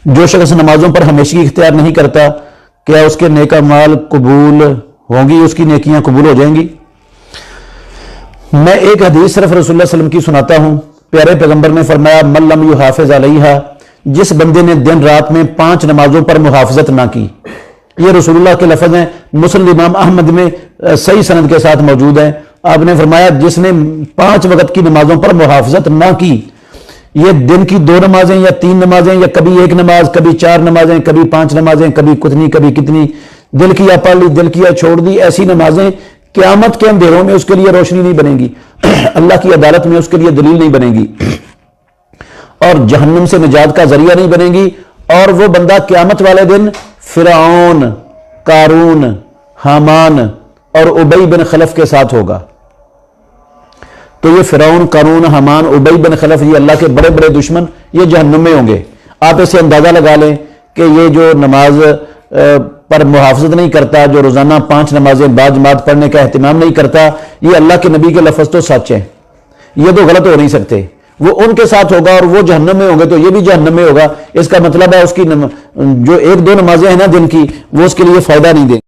جو شخص نمازوں پر ہمیشگی اختیار نہیں کرتا کیا اس کے نیک اعمال قبول ہوں گی، اس کی نیکیاں قبول ہو جائیں گی؟ میں ایک حدیث صرف رسول اللہ صلی اللہ علیہ وسلم کی سناتا ہوں۔ پیارے پیغمبر نے فرمایا من لم یحافظ علیہا، جس بندے نے دن رات میں 5 نمازوں پر محافظت نہ کی، یہ رسول اللہ کے لفظ ہیں، مسند امام احمد میں صحیح سند کے ساتھ موجود ہیں۔ آپ نے فرمایا جس نے 5 وقت کی نمازوں پر محافظت نہ کی، یہ دن کی 2 نمازیں یا 3 نمازیں یا کبھی 1 نماز، کبھی 4 نمازیں، کبھی 5 نمازیں، کبھی کتنی کبھی کتنی، دل کیا پڑھ لی دل کیا چھوڑ دی، ایسی نمازیں قیامت کے اندھیروں میں اس کے لیے روشنی نہیں بنے گی، اللہ کی عدالت میں اس کے لیے دلیل نہیں بنے گی، اور جہنم سے نجات کا ذریعہ نہیں بنے گی، اور وہ بندہ قیامت والے دن فرعون، قارون، حامان اور ابی بن خلف کے ساتھ ہوگا۔ تو یہ فرعون، قارون، حامان، ابی بن خلف، یہ اللہ کے بڑے بڑے دشمن، یہ جہنم میں ہوں گے۔ آپ اسے اندازہ لگا لیں کہ یہ جو نماز پر محافظت نہیں کرتا، جو روزانہ 5 نمازیں باجماعت پڑھنے کا اہتمام نہیں کرتا، یہ اللہ کے نبی کے لفظ تو سچ ہیں، یہ تو غلط ہو نہیں سکتے۔ وہ ان کے ساتھ ہوگا اور وہ جہنم میں ہوں گے تو یہ بھی جہنم میں ہوگا۔ اس کا مطلب ہے اس کی جو 1-2 نمازیں ہیں نا دن کی، وہ اس کے لیے فائدہ نہیں دیں۔